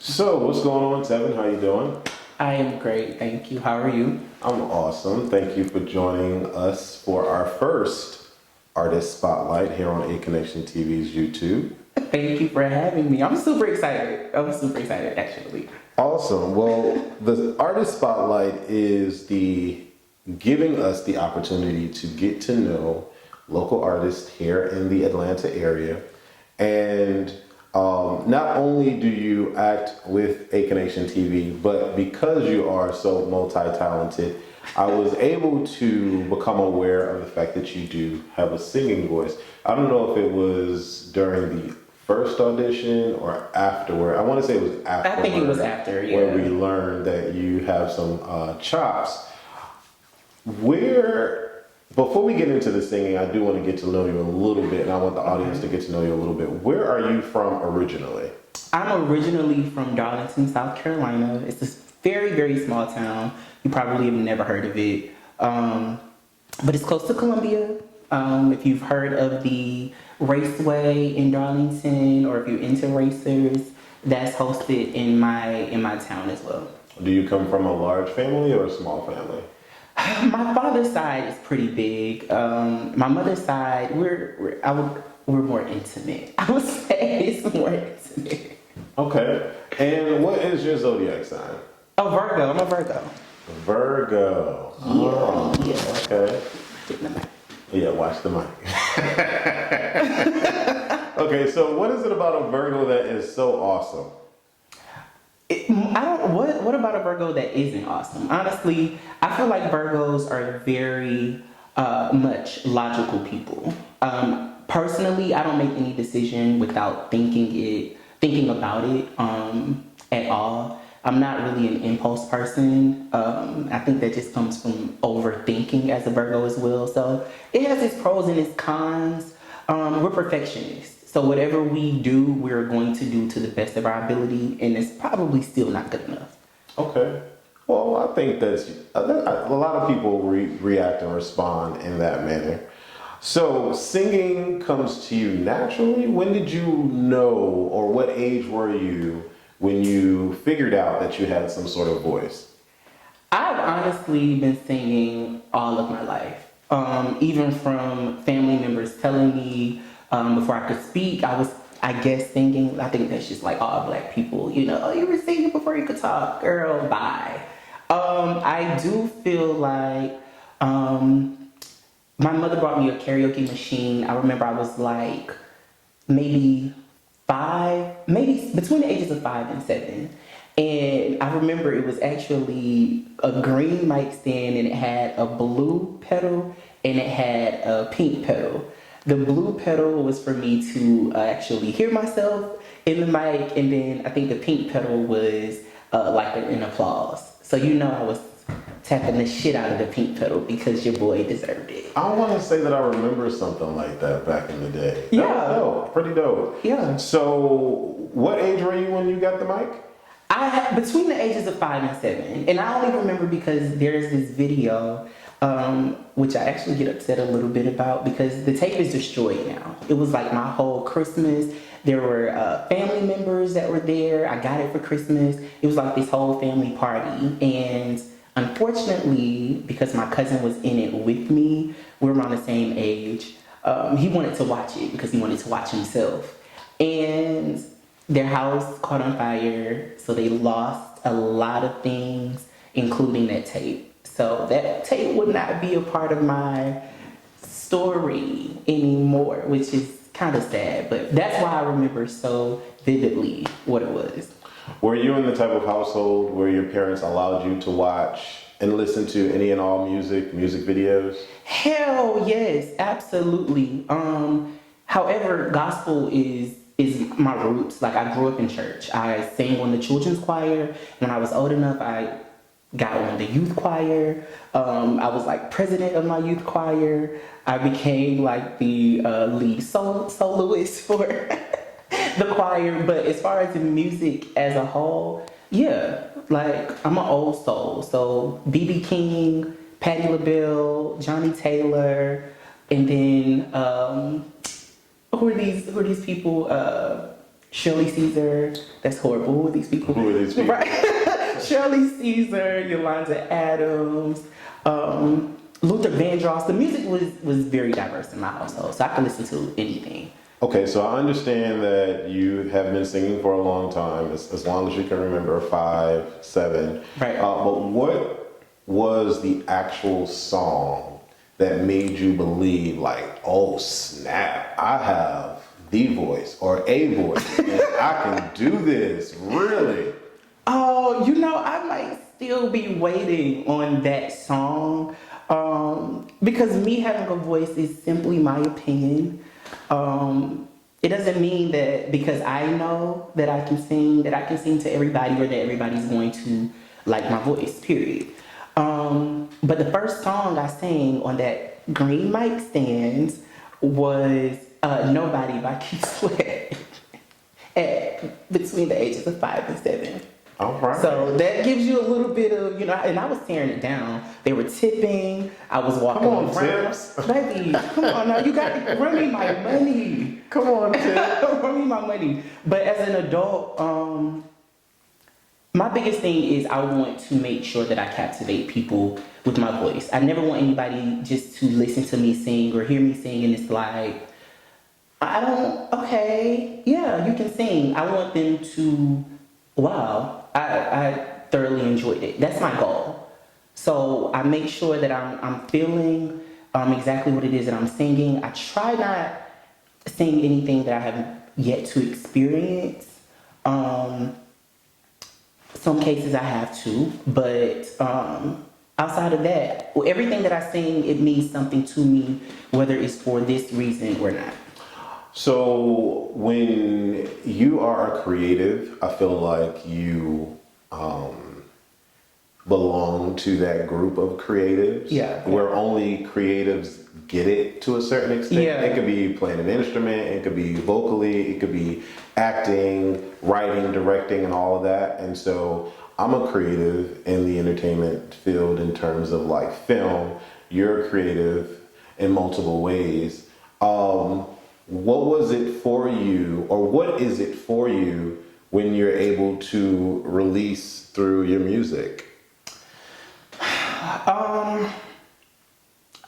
So, what's going on, Tevin? How you doing? I am great, thank you. How are you? I'm awesome. Thank you for joining us for our first artist spotlight here on Aconnectiontv's YouTube. Thank you for having me. I'm super excited. Actually. Awesome. Well, the artist spotlight is the giving us the opportunity to get to know local artists here in the Atlanta area. And not only do you act with Aconation TV, but because you are so multi-talented, I was able to become aware of the fact that you do have a singing voice. I don't know if it was during the first audition or afterward. I want to say it was after. I think it was after, yeah. Where we learned that you have some chops. Where, before we get into the singing, I do want to get to know you a little bit, and I want the audience to get to know you a little bit. Where are you from originally? I'm originally from Darlington, South Carolina. It's this very, very small town. You probably have never heard of it. But it's close to Columbia. If you've heard of the Raceway in Darlington, or if you're into racers, that's hosted in my town as well. Do you come from a large family or a small family? My father's side is pretty big. My mother's side, we're more intimate. I would say it's more intimate. Okay. And what is your zodiac sign? Oh, Virgo. I'm a Virgo. Virgo. Yeah. Oh, Yeah. okay. Getting the mic. Yeah, watch the mic. Okay, so what is it about a Virgo that is so awesome? What about a Virgo that isn't awesome? Honestly, I feel like Virgos are very much logical people. Personally, I don't make any decision without thinking about it at all. I'm not really an impulse person. I think that just comes from overthinking as a Virgo as well. So it has its pros and its cons. We're perfectionists. So whatever we do, we're going to do to the best of our ability, and it's probably still not good enough. Okay. Well, I think that's a lot of people react and respond in that manner. So singing comes to you naturally. When did you know, or what age were you when you figured out that you had some sort of voice? I've honestly been singing all of my life. Even from family members telling me before I could speak, I guess, singing. I think that's just like all Black people, oh, you were singing before you could talk, girl, bye. I do feel like my mother brought me a karaoke machine. I remember I was like maybe between the ages of 5 and 7. And I remember it was actually a green mic stand, and it had a blue pedal and it had a pink pedal. The blue pedal was for me to actually hear myself in the mic, and then I think the pink pedal was like an applause. So I was tapping the shit out of the pink pedal because your boy deserved it. I want to say that I remember something like that back in the day. Yeah. That was dope. Pretty dope. Yeah. So what age were you when you got the mic? I had between the ages of 5 and 7, and I only remember because there's this video, which I actually get upset a little bit about because the tape is destroyed now. It was like my whole Christmas. There were family members that were there. I got it for Christmas. It was like this whole family party, and unfortunately, because my cousin was in it with me, we were around the same age. He wanted to watch it because he wanted to watch himself, and their house caught on fire, so they lost a lot of things, including that tape. So that tape would not be a part of my story anymore, which is kind of sad, but that's why I remember so vividly what it was. Were you in the type of household where your parents allowed you to watch and listen to any and all music videos? Hell yes, absolutely. However, gospel is my roots. Like, I grew up in church. I sang on the children's choir. When I was old enough, I got on the youth choir. I was like president of my youth choir. I became like the lead soloist for the choir. But as far as the music as a whole, yeah, like I'm an old soul. So B.B. King, Patti LaBelle, Johnny Taylor, and then who are these people? Shirley Caesar. That's horrible. Who are these people? Who are these people? Right. Shirley Caesar, Yolanda Adams, Luther Vandross. The music was very diverse in my household, so I could listen to anything. Okay, so I understand that you have been singing for a long time, as long as you can remember, 5, 7. Right. But what was the actual song that made you believe, like, oh snap, I have the voice or a voice, and I can do this, really? Oh, I might still be waiting on that song because me having a voice is simply my opinion. It doesn't mean that because I know that I can sing to everybody or that everybody's going to like my voice, period. But the first song I sang on that green mic stand was Nobody by Keith Sweat between the ages of 5 and 7. All right. So that gives you a little bit of, and I was tearing it down. They were tipping. I was walking Come on, around. Tips. Baby, come on now. You got to run me my money. Come on, Tips. Run me my money. But as an adult, my biggest thing is I want to make sure that I captivate people with my voice. I never want anybody just to listen to me sing or hear me sing and it's like, okay, yeah, you can sing. I want them to, wow, I thoroughly enjoyed it. That's my goal. So I make sure that I'm feeling exactly what it is that I'm singing. I try not to sing anything that I haven't yet to experience. Some cases I have to, but outside of that, everything that I sing, it means something to me, whether it's for this reason or not. So when you are a creative, I feel like you belong to that group of creatives. Yeah. Where only creatives get it to a certain extent. Yeah. It could be playing an instrument, it could be vocally, it could be acting, writing, directing, and all of that. And so I'm a creative in the entertainment field in terms of like film. You're a creative in multiple ways. What was it for you, or what is it for you when you're able to release through your music?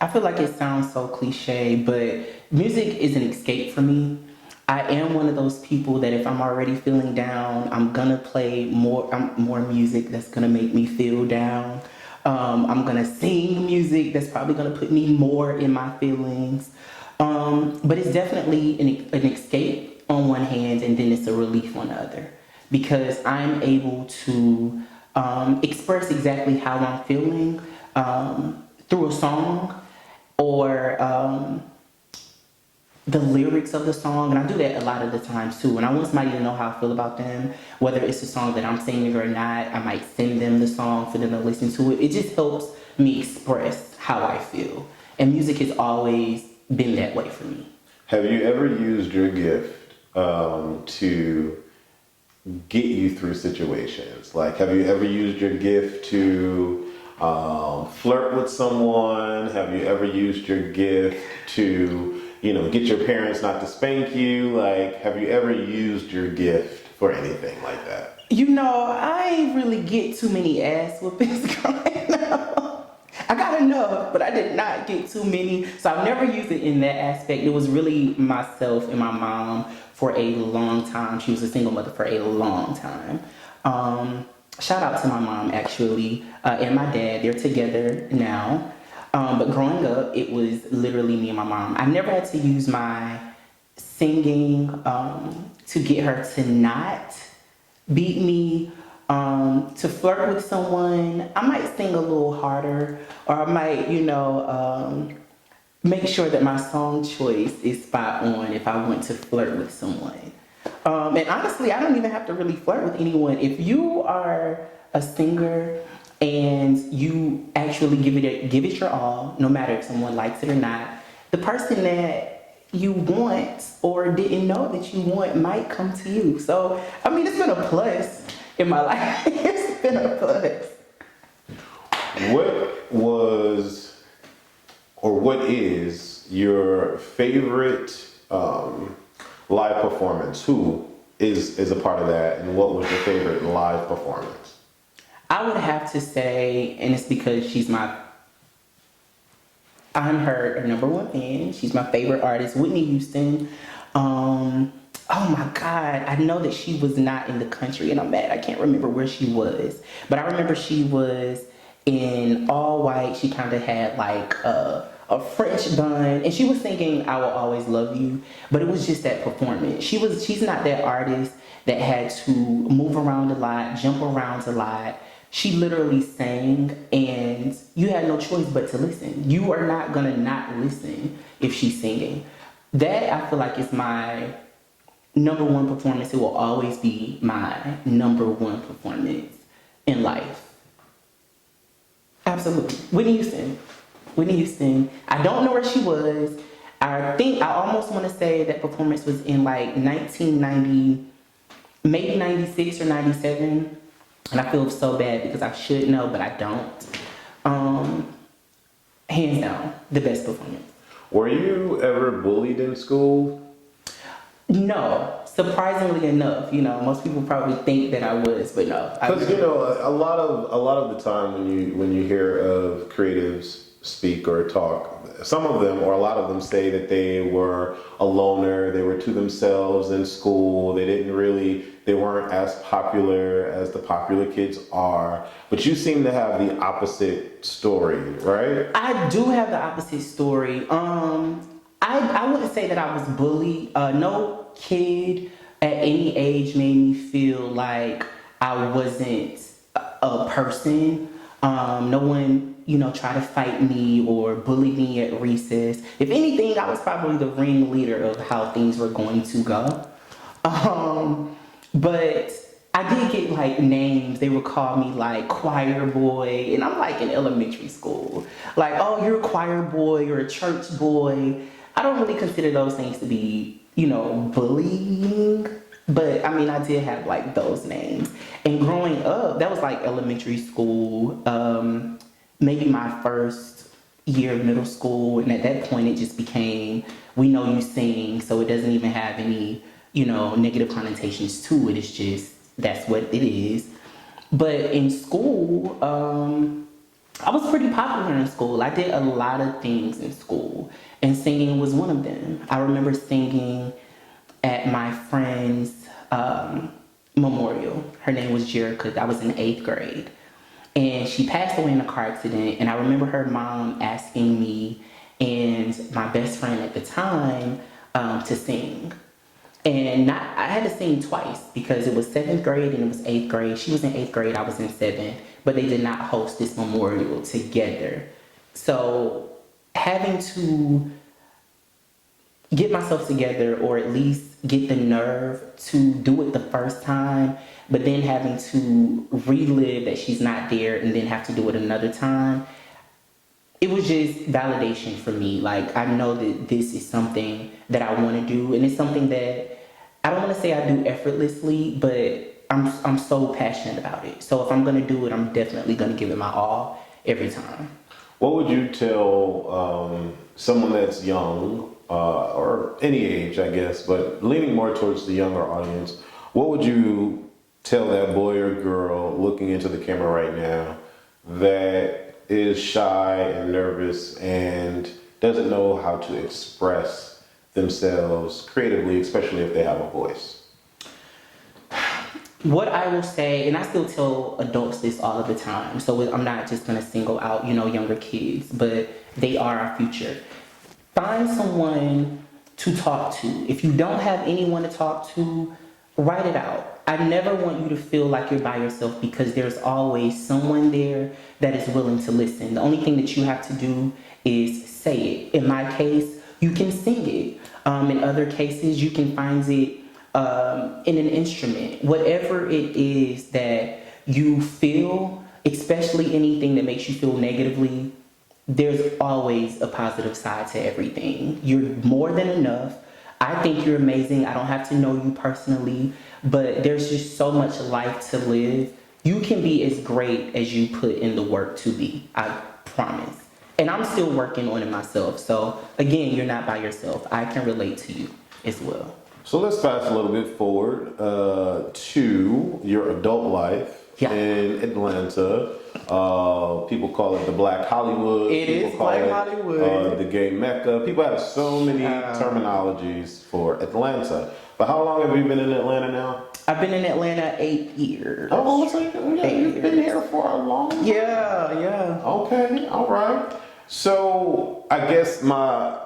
I feel like it sounds so cliche, but music is an escape for me. I am one of those people that if I'm already feeling down, I'm gonna play more music that's gonna make me feel down. I'm gonna sing music that's probably gonna put me more in my feelings. But it's definitely an escape on one hand, and then it's a relief on the other, because I'm able to express exactly how I'm feeling through a song or the lyrics of the song. And I do that a lot of the times too. And I want somebody to know how I feel about them, whether it's a song that I'm singing or not. I might send them the song for them to listen to it. It just helps me express how I feel. And music has always been that way for me. Have you ever used your gift to get you through situations? Like, have you ever used your gift to flirt with someone? Have you ever used your gift to, get your parents not to spank you? Like, have you ever used your gift for anything like that? I ain't really get too many ass whoopings growing up. I got enough, but I did not get too many. So I've never used it in that aspect. It was really myself and my mom for a long time. She was a single mother for a long time. Shout out to my mom, actually, and my dad. They're together now. But growing up, it was literally me and my mom. I never had to use my singing to get her to not beat me. To flirt with someone, I might sing a little harder, or I might, make sure that my song choice is spot on if I want to flirt with someone. And honestly, I don't even have to really flirt with anyone. If you are a singer and you actually give it your all, no matter if someone likes it or not, the person that you want or didn't know that you want might come to you. So, it's been a plus in my life. It's been a plus. What was, or what is your favorite live performance? Who is a part of that, and what was your favorite live performance? I would have to say, and it's because I'm her number one fan. She's my favorite artist, Whitney Houston. Oh my God, I know that she was not in the country, and I'm mad I can't remember where she was. But I remember she was in all white. She kind of had like a French bun, and she was singing "I Will Always Love You." But it was just that performance. She's not that artist that had to move around a lot, jump around a lot. She literally sang, and you had no choice but to listen. You are not gonna not listen if she's singing. That I feel like is my number one performance. It will always be my number one performance in life. Absolutely. Whitney Houston. Whitney Houston. I don't know where she was. I almost want to say that performance was in like 1990, maybe 96 or 97. And I feel so bad because I should know, but I don't. Hands down, the best performance. Were you ever bullied in school? No, surprisingly enough, most people probably think that I was, but no. Because a lot of the time when you hear of creatives speak or talk, some of them or a lot of them say that they were a loner, they were to themselves in school, they weren't as popular as the popular kids are. But you seem to have the opposite story, right? I do have the opposite story. I wouldn't say that I was bullied. No kid at any age made me feel like I wasn't a person. No one, tried to fight me or bully me at recess. If anything, I was probably the ringleader of how things were going to go. But I did get like names. They would call me like choir boy, and I'm like in elementary school. Like, oh, you're a choir boy, you're a church boy. I don't really consider those things to be, bullying. But I mean, I did have like those names. And growing up, that was like elementary school, maybe my first year of middle school. And at that point, it just became, we know you sing, so it doesn't even have any, negative connotations to it. It's just, that's what it is. But in school, I was pretty popular in school. I did a lot of things in school, and singing was one of them. I remember singing at my friend's memorial. Her name was Jerica. I was in 8th grade. And she passed away in a car accident. And I remember her mom asking me and my best friend at the time to sing. And I had to sing twice because it was 7th grade and it was 8th grade. She was in 8th grade, I was in 7th. But they did not host this memorial together. So having to get myself together, or at least get the nerve to do it the first time, but then having to relive that she's not there and then have to do it another time, it was just validation for me. Like, I know that this is something that I want to do, and it's something that I don't want to say I do effortlessly, but I'm so passionate about it. So if I'm going to do it, I'm definitely going to give it my all every time. What would you tell someone that's young, or any age, I guess, but leaning more towards the younger audience? What would you tell that boy or girl looking into the camera right now that is shy and nervous and doesn't know how to express themselves creatively, especially if they have a voice? What I will say, and I still tell adults this all of the time, so I'm not just going to single out, younger kids, but they are our future. Find someone to talk to. If you don't have anyone to talk to, write it out. I never want you to feel like you're by yourself, because there's always someone there that is willing to listen. The only thing that you have to do is say it. In my case, you can sing it. In other cases, you can find it in an instrument. Whatever it is that you feel, especially anything that makes you feel negatively, there's always a positive side to everything. You're more than enough. I think you're amazing. I don't have to know you personally, but there's just so much life to live. You can be as great as you put in the work to be. I promise. And I'm still working on it myself. So again, you're not by yourself. I can relate to you as well. So let's fast a little bit forward to your adult life Yeah. in Atlanta. People call it the Black Hollywood. It People is call Black it, Hollywood. the gay Mecca. People have so many terminologies for Atlanta. But how long have you been in Atlanta now? I've been in Atlanta 8 years. Oh, so you've been here for a long time. Yeah. Okay, all right. So I guess my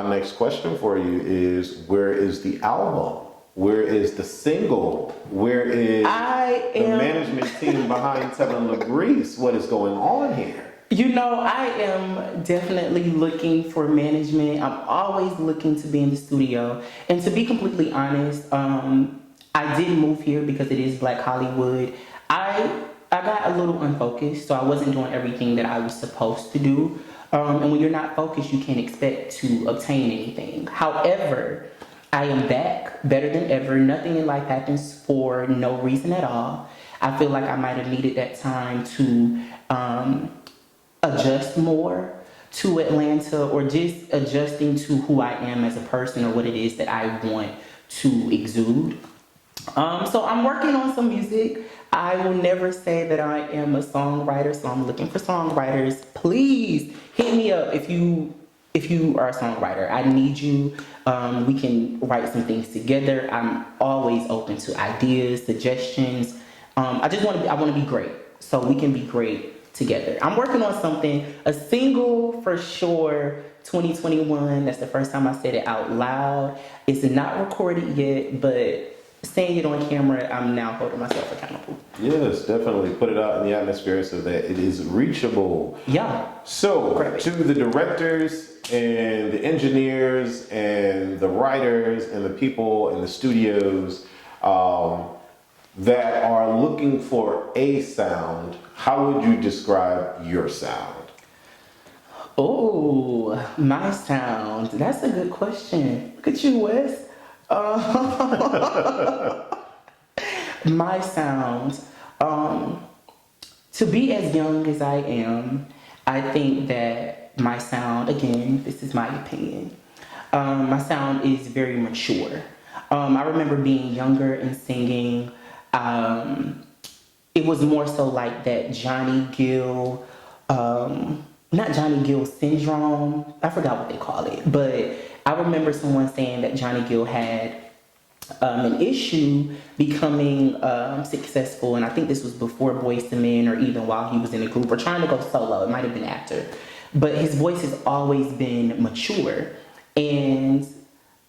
next question for you is, where is the album? Where is the single? Where is the management team behind Tevin Labrice? What is going on here? You know, I am definitely looking for management. I'm always looking to be in the studio. And to be completely honest, I did move here because it is Black Hollywood. I got a little unfocused, so I wasn't doing everything that I was supposed to do. And when you're not focused, you can't expect to obtain anything. However, I am back, better than ever. Nothing in life happens for no reason at all. I feel like I might have needed that time to adjust more to Atlanta, or just adjusting to who I am as a person, or what it is that I want to exude. So I'm working on some music. I will never say that I am a songwriter, so I'm looking for songwriters. Please hit me up if you are a songwriter. I need you. We can write some things together. I'm always open to ideas, suggestions. I want to be great, so we can be great together. I'm working on something, a single for sure. 2021. That's the first time I said it out loud. It's not recorded yet, but saying it on camera, I'm now holding myself accountable. Yes, definitely. Put it out in the atmosphere so that it is reachable. Yeah. So, Great. to the directors and the engineers and the writers and the people in the studios that are looking for a sound, how would you describe your sound? Oh, my sound. That's a good question. Look at you, Wes. My sound. To be as young as I am, I think that my sound, again, this is my opinion, my sound is very mature. I remember being younger and singing. It was more so like that Johnny Gill, not Johnny Gill syndrome. I forgot what they call it, but I remember someone saying that Johnny Gill had an issue becoming successful, and I think this was before Boyz II Men, or even while he was in a group, or trying to go solo. It might have been after, but his voice has always been mature. And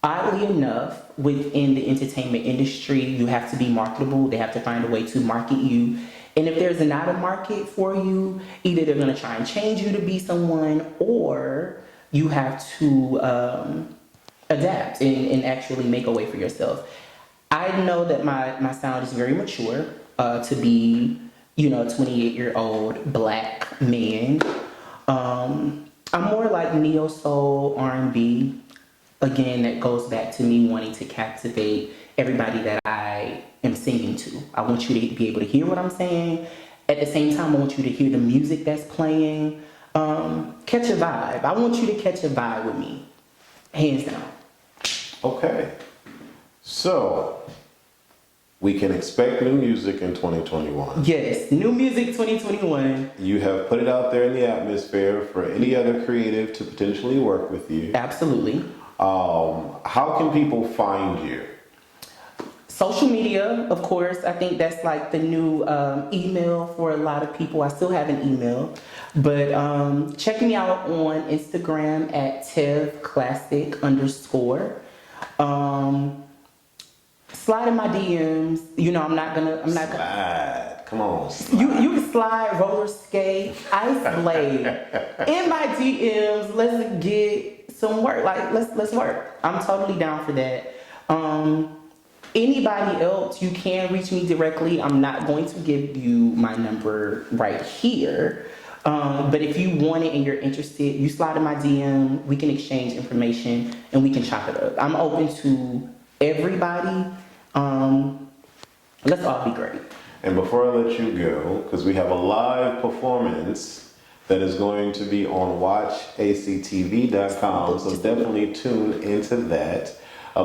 oddly enough, within the entertainment industry, you have to be marketable. They have to find a way to market you. And if there's not a market for you, either they're going to try and change you to be someone, or you have to adapt and actually make a way for yourself. I know that my sound is very mature to be, 28-year-old black man. I'm more like neo soul, R&B. Again, that goes back to me wanting to captivate everybody that I am singing to. I want you to be able to hear what I'm saying. At the same time, I want you to hear the music that's playing. Catch a vibe. I want you to catch a vibe with me. Hands down. Okay. So, we can expect new music in 2021. Yes, new music 2021. You have put it out there in the atmosphere for any other creative to potentially work with you. Absolutely. How can people find you? Social media, of course. I think that's like the new email for a lot of people. I still have an email. But check me out on Instagram at TevClassic_. Slide in my DMs. I'm not gonna. Slide. Come on. Slide. You can slide, roller skate, ice blade in my DMs. Let's get some work. Like let's work. I'm totally down for that. Anybody else, you can reach me directly. I'm not going to give you my number right here. But if you want it and you're interested, you slide in my DM. We can exchange information and we can chop it up. I'm open to everybody. Let's all be great. And before I let you go, because we have a live performance that is going to be on watchactv.com, so definitely tune into that.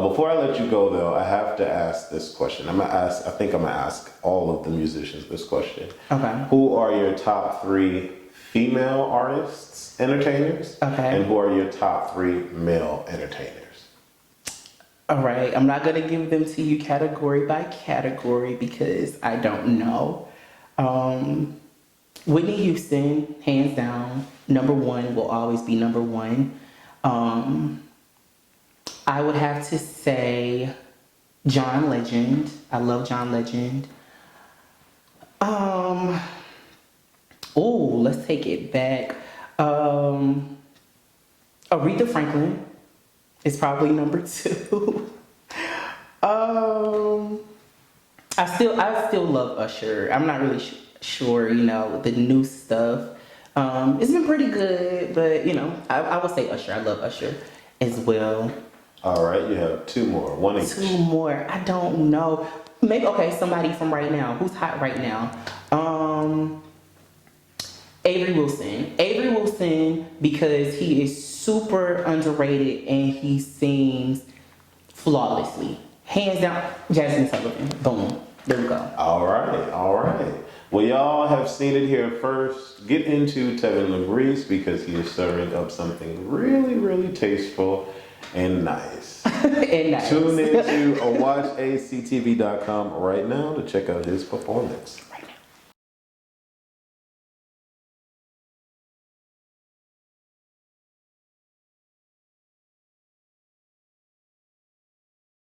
Before I let you go, though, I have to ask this question. I think I'm gonna ask all of the musicians this question. Okay. Who are your top 3 female artists, entertainers? Okay. And who are your top 3 male entertainers? All right. I'm not gonna give them to you category by category because I don't know. Whitney Houston, hands down, number one, will always be number one. I would have to say John Legend. I love John Legend. Let's take it back. Aretha Franklin is probably number 2. I still love Usher. I'm not really sure, the new stuff. It's been pretty good, but I would say Usher. I love Usher as well. All right, you have 2 more. One each. 2 more. I don't know. Maybe somebody from right now. Who's hot right now? Avery Wilson. Avery Wilson because he is super underrated and he sings flawlessly. Hands down, Jasmine Sullivan. Boom. There we go. All right. Well, y'all have seen it here first. Get into Tevin Labrice because he is serving up something really, really tasteful and nice. And nice. Tune in to watchactv.com right now to check out his performance.